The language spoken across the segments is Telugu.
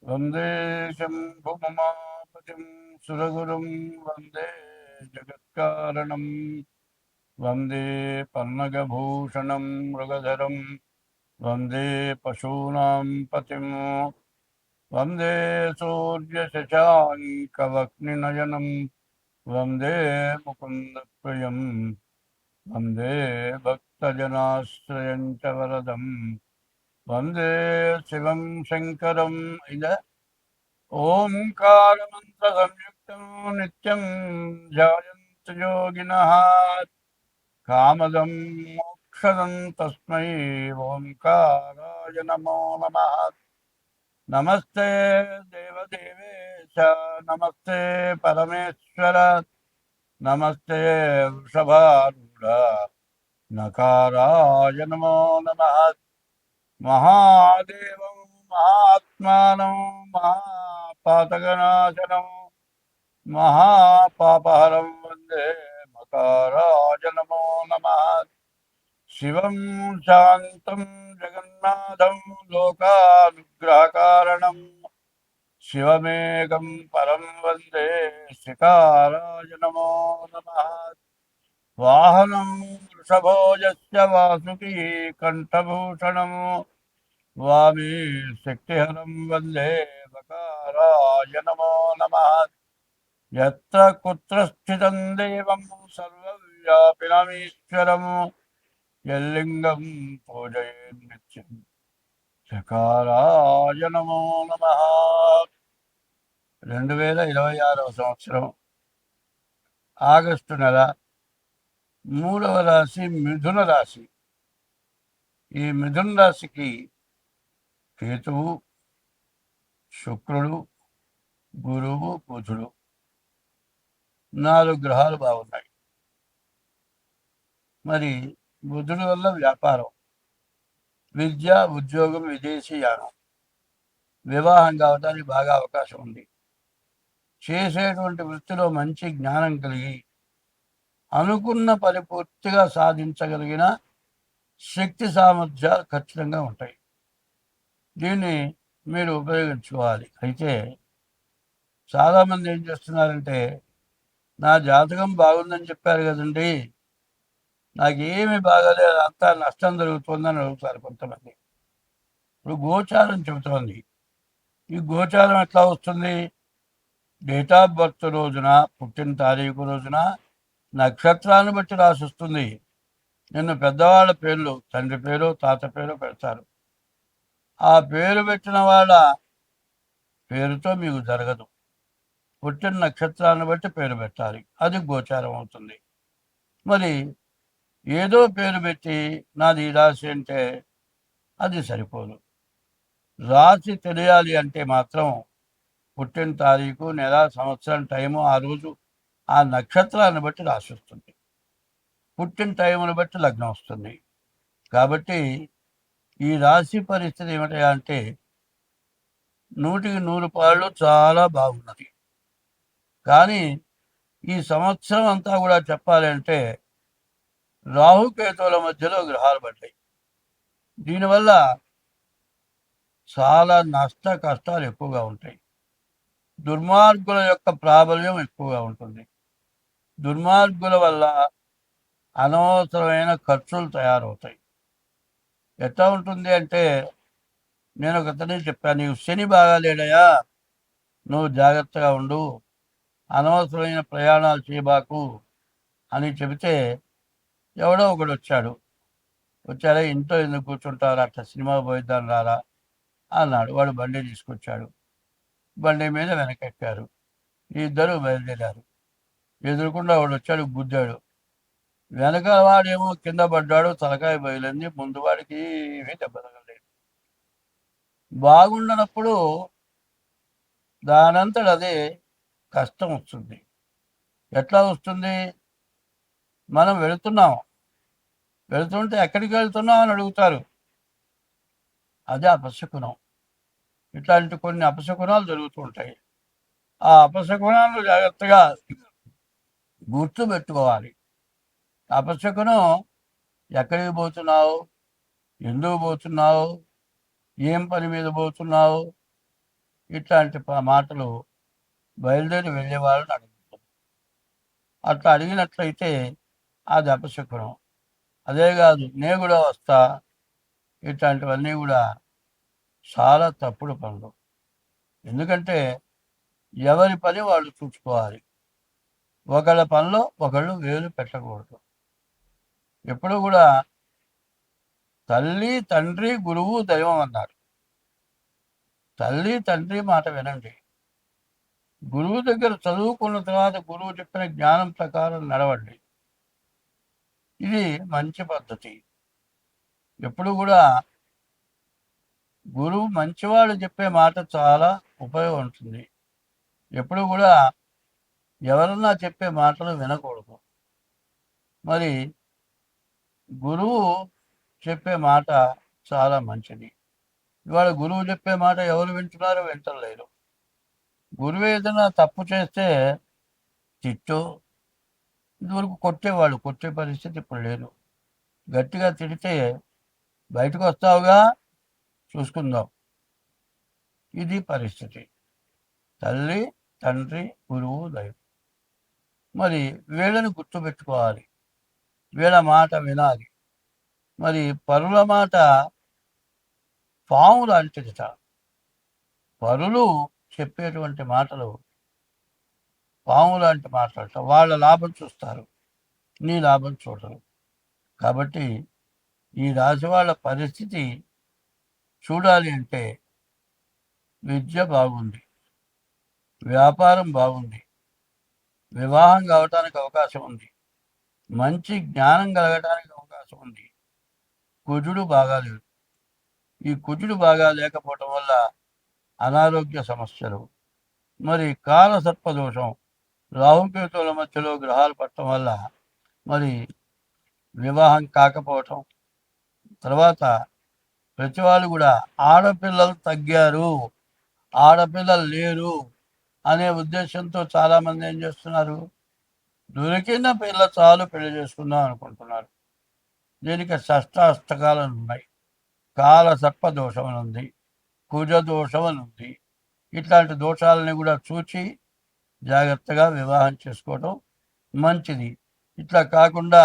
వందే శంభుమమాపతిం సురగురుం వందే జగత్కారణం వందే పన్నగభూషణం మృగధరం వందే పశూనాం పతిం వందే సూర్యశశాంకవక్నినయనం వందే ముకుందప్రియం వందే భక్తజనాశ్రయం చ వరదం వందే శివం శంకరం ఇద ఓంకారమంత్రసంయుక్తం నిత్యం ధ్యాయంతి యోగినః కామదం మోక్షదం తస్మై ఓంకారాయ నమో నమః. నమస్తే దేవదేవేశ, నమస్తే పరమేశ్వర, నమస్తే వృషభారూఢ నకారాయ నమో నమః. మహాదేవం మహాత్మానం మహాపాతకనాశనం మహాపాపహరం వందే మకారాయ నమో నమః. శివం శాంతం జగన్నాథం లోకానుగ్రహకారణం శివమేకం పరం వందే శ్రీకారాయ నమో నమః. వాహనం వృషభోజస్య వాసుకీ కంఠభూషణం వామి శక్తిహరం వందే వకారాయ నమో నమః. యత్ర కుత్ర స్థితం దేవం సర్వవ్యాపినమీశ్వరం యల్లింగం పూజయేన్ నిత్యం చకారాయ నమో నమః. 2026 సంవత్సరం ఆగస్టు నెల 3వ రాశి మిథున రాశి. ఈ మిథున రాశికి కేతువు, శుక్రుడు, గురువు, బుధుడు 4 గ్రహాలు బాగున్నాయి. మరి బుధుడి వల్ల వ్యాపారం, విద్య, ఉద్యోగం, విదేశీయానం, వివాహం కావడానికి బాగా అవకాశం ఉంది. చేసేటువంటి వృత్తిలో మంచి జ్ఞానం కలిగి అనుకున్న పని పూర్తిగా సాధించగలిగిన శక్తి సామర్థ్యాలు ఖచ్చితంగా ఉంటాయి. దీన్ని మీరు ఉపయోగించుకోవాలి. అయితే చాలామంది ఏం చేస్తున్నారంటే, నా జాతకం బాగుందని చెప్పారు కదండి, నాకేమీ బాగాలేదు, అంతా నష్టం జరుగుతుందని అడుగుతారు కొంతమంది. ఇప్పుడు గోచారం చెబుతోంది. ఈ గోచారం ఎట్లా వస్తుంది? డేట్ ఆఫ్ బర్త్ రోజున, పుట్టిన తారీఖు రోజున నక్షత్రాన్ని బట్టి రాసిస్తుంది. నిన్ను పెద్దవాళ్ళ పేర్లు, తండ్రి పేరు, తాత పేరు పెడతారు. ఆ పేరు పెట్టిన వాళ్ళ పేరుతో మీకు జరగదు. పుట్టిన నక్షత్రాన్ని బట్టి పేరు పెట్టాలి, అది గోచారం అవుతుంది. మరి ఏదో పేరు పెట్టి నాది ఈ రాశి అంటే అది సరిపోదు. రాశి తెలియాలి అంటే మాత్రం పుట్టిన తారీఖు, నెల, సంవత్సరం, టైము, ఆ రోజు ఆ నక్షత్రాన్ని బట్టి రాసి వస్తుంది. పుట్టిన టైమును బట్టి లగ్నం వస్తుంది. కాబట్టి ఈ రాశి పరిస్థితి ఏమిటా అంటే 100కి 100 పాళ్ళు చాలా బాగున్నది. కానీ ఈ సంవత్సరం అంతా కూడా చెప్పాలి అంటే రాహుకేతువుల మధ్యలో గ్రహాలు పడ్డాయి. దీనివల్ల చాలా నష్ట కష్టాలు ఎక్కువగా ఉంటాయి. దుర్మార్గుల యొక్క ప్రాబల్యం ఎక్కువగా ఉంటుంది. దుర్మార్గుల వల్ల అనవసరమైన ఖర్చులు తయారవుతాయి. ఎట్లా ఉంటుంది అంటే, నేను ఒక అతనే చెప్పాను, నీకు శని బాగాలేడయా, నువ్వు జాగ్రత్తగా ఉండు, అనవసరమైన ప్రయాణాలు చేయబాకు అని చెబితే ఎవడో ఒకడు వచ్చారా, ఇంట్లో ఎందుకు కూర్చుంటారు, అట్లా సినిమా పోయిద్దాం రారా అన్నాడు. వాడు బండి తీసుకొచ్చాడు. బండి మీద వెనకెక్కారు. ఇద్దరు బయలుదేరారు. ఎదురుకుండా వాడు వచ్చాడు, గుద్దాడు. వెనక వాడేమో కింద పడ్డాడు, తలకాయ బయలుంది. ముందు వాడికి ఏమీ దెబ్బ తగలేదు. బాగుండనప్పుడు దానంతట అదే కష్టం వస్తుంది. ఎట్లా వస్తుంది? మనం వెళుతుంటే ఎక్కడికి వెళ్తున్నాం అని అడుగుతారు. అదే అపశకునం. ఇట్లాంటి కొన్ని అపశకునాలు జరుగుతూ ఉంటాయి. ఆ అపశకునాలు జాగ్రత్తగా గుర్తుపెట్టుకోవాలి. అపశకునం ఎక్కడికి పోతున్నావు, ఎందుకు పోతున్నావు, ఏం పని మీద పోతున్నావు, ఇట్లాంటి మాటలు బయలుదేరి వెళ్ళే వాళ్ళని అడుగుతుంది. అట్లా అడిగినట్లయితే అది అపశకునం. అదే కాదు, నేను కూడా వస్తా, ఇట్లాంటివన్నీ కూడా చాలా తప్పుడు పనులు. ఎందుకంటే ఎవరి పని వాళ్ళు చూసుకోవాలి. ఒకళ్ళ పనిలో ఒకళ్ళు వేలు పెట్టకూడదు. ఎప్పుడు కూడా తల్లి, తండ్రి, గురువు, దైవం అన్నారు. తల్లి, తండ్రి మాట వినండి. గురువు దగ్గర చదువుకున్న తర్వాత గురువు చెప్పిన జ్ఞానం ప్రకారం నడవండి. ఇది మంచి పద్ధతి. ఎప్పుడు కూడా గురువు మంచివాళ్ళు చెప్పే మాట చాలా ఉపయోగం ఉంటుంది. ఎప్పుడు కూడా ఎవరన్నా చెప్పే మాటలు వినకూడదు. మరి గురువు చెప్పే మాట చాలా మంచిది. ఇవాళ గురువు చెప్పే మాట ఎవరు వింటున్నారో వింటలేరు. గురువు ఏదైనా తప్పు చేస్తే తిట్టో, ఇదివరకు కొట్టేవాళ్ళు, కొట్టే పరిస్థితి ఇప్పుడు లేదు. గట్టిగా తిడితే బయటకు వస్తావుగా, చూసుకుందాం. ఇది పరిస్థితి. తల్లి, తండ్రి, గురువు, దైవం. మరి వీళ్ళని గుర్తుపెట్టుకోవాలి, వీళ్ళ మాట వినాలి. మరి పరుల మాట పాము లాంటిదిట. పరులు చెప్పేటువంటి మాటలు పాము లాంటి మాటలట. వాళ్ళ లాభం చూస్తారు, నీ లాభం చూడరు. కాబట్టి ఈ రాశి వాళ్ళ పరిస్థితి చూడాలి అంటే విద్య బాగుంది, వ్యాపారం బాగుంది, వివాహం కావటానికి అవకాశం ఉంది, మంచి జ్ఞానం కలగటానికి అవకాశం ఉంది. కుజుడు బాగాలేదు. ఈ కుజుడు బాగా లేకపోవటం వల్ల అనారోగ్య సమస్యలు, మరి కాలసర్పదోషం, రాహుకేతువుల మధ్యలో గ్రహాలు పట్టడం వల్ల మరి వివాహం కాకపోవటం. తర్వాత ప్రతి వాళ్ళు కూడా ఆడపిల్లలు తగ్గారు, ఆడపిల్లలు లేరు అనే ఉద్దేశంతో చాలామంది ఏం చేస్తున్నారు, దొరికిన పిల్ల చాలు పెళ్లి చేసుకుందాం అనుకుంటున్నారు. దీనికి షష్టాష్టకాలను ఉన్నాయి. కాల సర్ప దోషం అని ఉంది, కుజ దోషం అని ఉంది. ఇట్లాంటి దోషాలని కూడా చూచి జాగ్రత్తగా వివాహం చేసుకోవటం మంచిది. ఇట్లా కాకుండా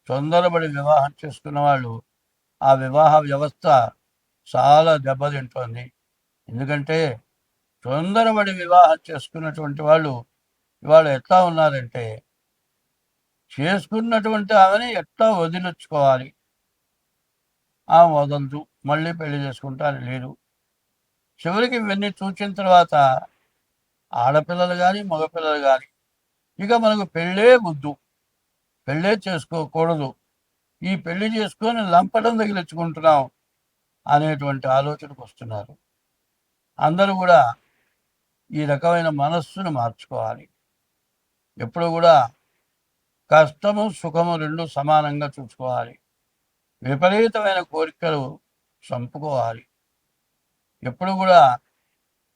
తొందరపడి వివాహం చేసుకున్న వాళ్ళు ఆ వివాహ వ్యవస్థ చాలా దెబ్బతింటోంది. ఎందుకంటే తొందరపడి వివాహం చేసుకున్నటువంటి వాళ్ళు ఇవాళ ఎట్లా ఉన్నారంటే, చేసుకున్నటువంటి ఆమెని ఎట్లా వదిలించుకోవాలి, ఆమె వదలదు, మళ్ళీ పెళ్లి చేసుకుంటాను లేదు. చివరికి ఇవన్నీ చూసిన తర్వాత ఆడపిల్లలు కానీ మగపిల్లలు కానీ ఇక మనకు పెళ్ళే ముద్దు, పెళ్ళే చేసుకోకూడదు, ఈ పెళ్లి చేసుకొని లంపటం తగిలించుకుంటున్నాం అనేటువంటి ఆలోచనకు వస్తున్నారు. అందరూ కూడా ఈ రకమైన మనస్సును మార్చుకోవాలి. ఎప్పుడు కూడా కష్టము సుఖము రెండు సమానంగా చూసుకోవాలి. విపరీతమైన కోరికలు చంపుకోవాలి. ఎప్పుడు కూడా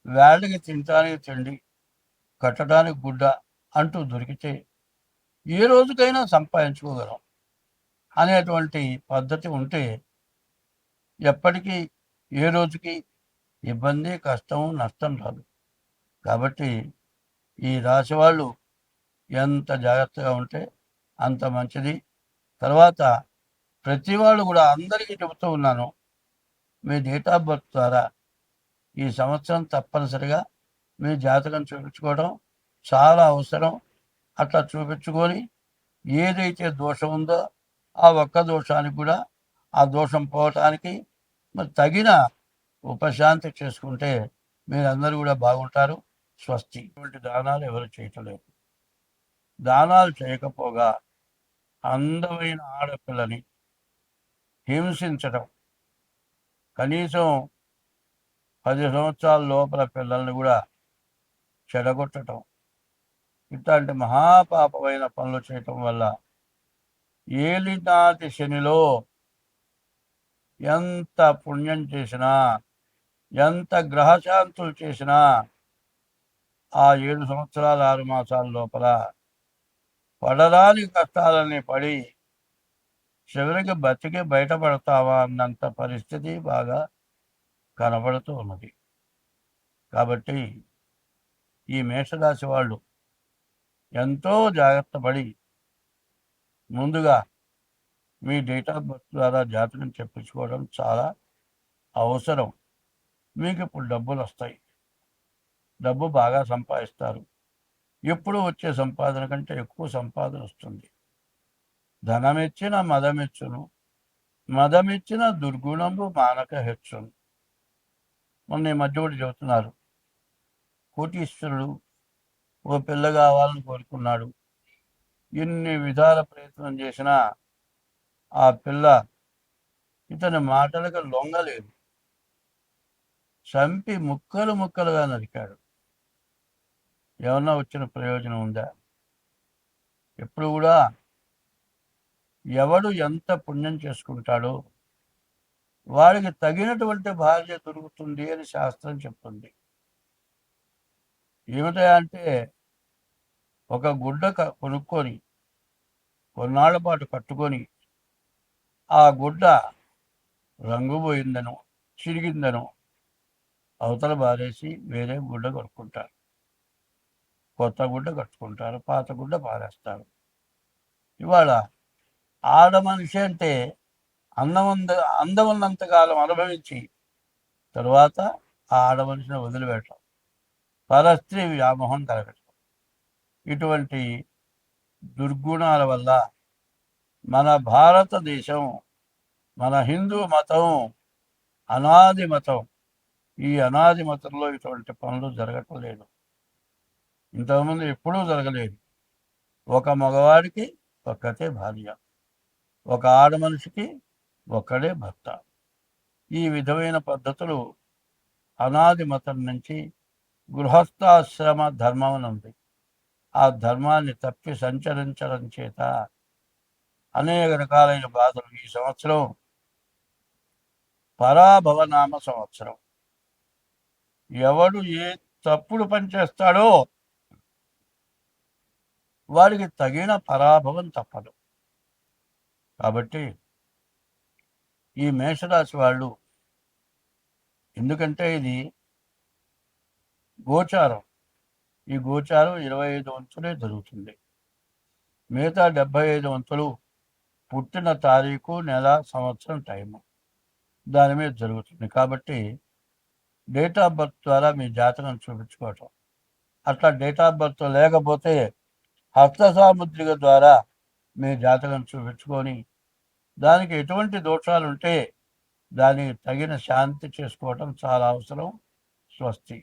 వేళ్ళకి తినటానికి తిండి, కట్టడానికి గుడ్డ అంటూ దొరికితే ఏ రోజుకైనా సంపాదించుకోగలం అనేటువంటి పద్ధతి ఉంటే ఎప్పటికీ ఏ రోజుకి ఇబ్బంది, కష్టం, నష్టం రాదు. కాబట్టి ఈ రాశి వాళ్ళు ఎంత జాగ్రత్తగా ఉంటే అంత మంచిది. తర్వాత ప్రతి వాళ్ళు కూడా అందరికీ చెబుతూ ఉన్నాను, మీ డేట్ ఆఫ్ బర్త్ ద్వారా ఈ సంవత్సరం తప్పనిసరిగా మీ జాతకం చూపించుకోవడం చాలా అవసరం. అట్లా చూపించుకొని ఏదైతే దోషం ఉందో ఆ ఒక్క దోషానికి కూడా ఆ దోషం పోవటానికి మరి తగిన ఉపశాంతి చేసుకుంటే మీరందరూ కూడా బాగుంటారు. స్వస్తి. ఇటువంటి దానాలు ఎవరు చేయటలేదు. దానాలు చేయకపోగా అందమైన ఆడపిల్లని హింసించటం, కనీసం 10 సంవత్సరాల లోపల పిల్లల్ని కూడా చెడగొట్టడం, ఇట్లాంటి మహాపాపమైన పనులు చేయటం వల్ల ఏలినాటి శనిలో ఎంత పుణ్యం చేసినా, ఎంత గ్రహశాంతులు చేసినా ఆ 7 సంవత్సరాల 6 మాసాల లోపల పడరాని కష్టాలని పడి చివరికి బతికి బయటపడతావా అన్నంత పరిస్థితి బాగా కనబడుతూ ఉన్నది. కాబట్టి ఈ మేషరాశి వాళ్ళు ఎంతో జాగ్రత్త పడి ముందుగా మీ డేట్ ఆఫ్ బర్త్ ద్వారా జాతకం చెప్పించుకోవడం చాలా అవసరం. మీకు ఇప్పుడు డబ్బులు వస్తాయి, డబ్బు బాగా సంపాదిస్తారు. ఎప్పుడు వచ్చే సంపాదన కంటే ఎక్కువ సంపాదన వస్తుంది. ధనమిచ్చిన మదమిచ్చును, మదమిచ్చిన దుర్గుణము మానక హెచ్చును. మొన్న ఈ మధ్య ఒకటి చెబుతున్నారు, కోటీశ్వరుడు ఓ పిల్ల కావాలని కోరుకున్నాడు. ఎన్ని విధాల ప్రయత్నం చేసినా ఆ పిల్ల ఇతని మాటలకు లొంగలేదు. చంపి ముక్కలు ముక్కలుగా నరికాడు. ఏమన్నా వచ్చిన ప్రయోజనం ఉందా? ఎప్పుడు కూడా ఎవడు ఎంత పుణ్యం చేసుకుంటాడో వాడికి తగినటువంటి భార్య దొరుకుతుంది అని శాస్త్రం చెప్తుంది. ఏమిటా అంటే ఒక గుడ్డ కొనుక్కొని కొన్నాళ్ల పాటు కట్టుకొని ఆ గుడ్డ రంగు పోయిందనో చిరిగిందనో అవతల బారేసి వేరే గుడ్డ కొనుక్కుంటారు. కొత్త గుడ్డ కట్టుకుంటారు, పాత గుడ్డ పారేస్తారు. ఇవాళ ఆడ మనిషి అంటే అందం ఉన్నంతకాలం అనుభవించి తరువాత ఆ ఆడ మనిషిని వదిలిపెట్టడం, పరస్త్రీ వ్యామోహం కలగటం, ఇటువంటి దుర్గుణాల వల్ల మన భారతదేశం, మన హిందూ మతం అనాది మతం. ఈ అనాది మతంలో ఇటువంటి పనులు జరగటం లేదు. ఇంతకుముందు ఎప్పుడూ జరగలేదు. ఒక మగవాడికి ఒక్కతే భార్య, ఒక ఆడ మనిషికి ఒక్కడే భర్త. ఈ విధమైన పద్ధతులు అనాది మతం నుంచి గృహస్థాశ్రమ ధర్మం ఉంది. ఆ ధర్మాన్ని తప్పి సంచరించడం చేత అనేక రకాలైన బాధలు. ఈ సంవత్సరం పరాభవనామ సంవత్సరం. ఎవడు ఏ తప్పుడు పని చేస్తాడో వాడికి తగిన పరాభవం తప్పదు. కాబట్టి ఈ మేషరాశి వాళ్ళు, ఎందుకంటే ఇది గోచారం, ఈ గోచారం 25 వంతులే జరుగుతుంది. మిగతా 75 వంతులు పుట్టిన తారీఖు, నెల, సంవత్సరం, టైము దాని మీద జరుగుతుంది. కాబట్టి డేట్ ఆఫ్ బర్త్ ద్వారా మీ జాతకం చూపించుకోవటం. అట్లా డేట్ ఆఫ్ బర్త్ లేకపోతే హస్తసాముద్రిక ద్వారా మీ జాతకం చూపించుకొని దానికి ఎటువంటి దోషాలు ఉంటే దానికి తగిన శాంతి చేసుకోవటం చాలా అవసరం. స్వస్తి.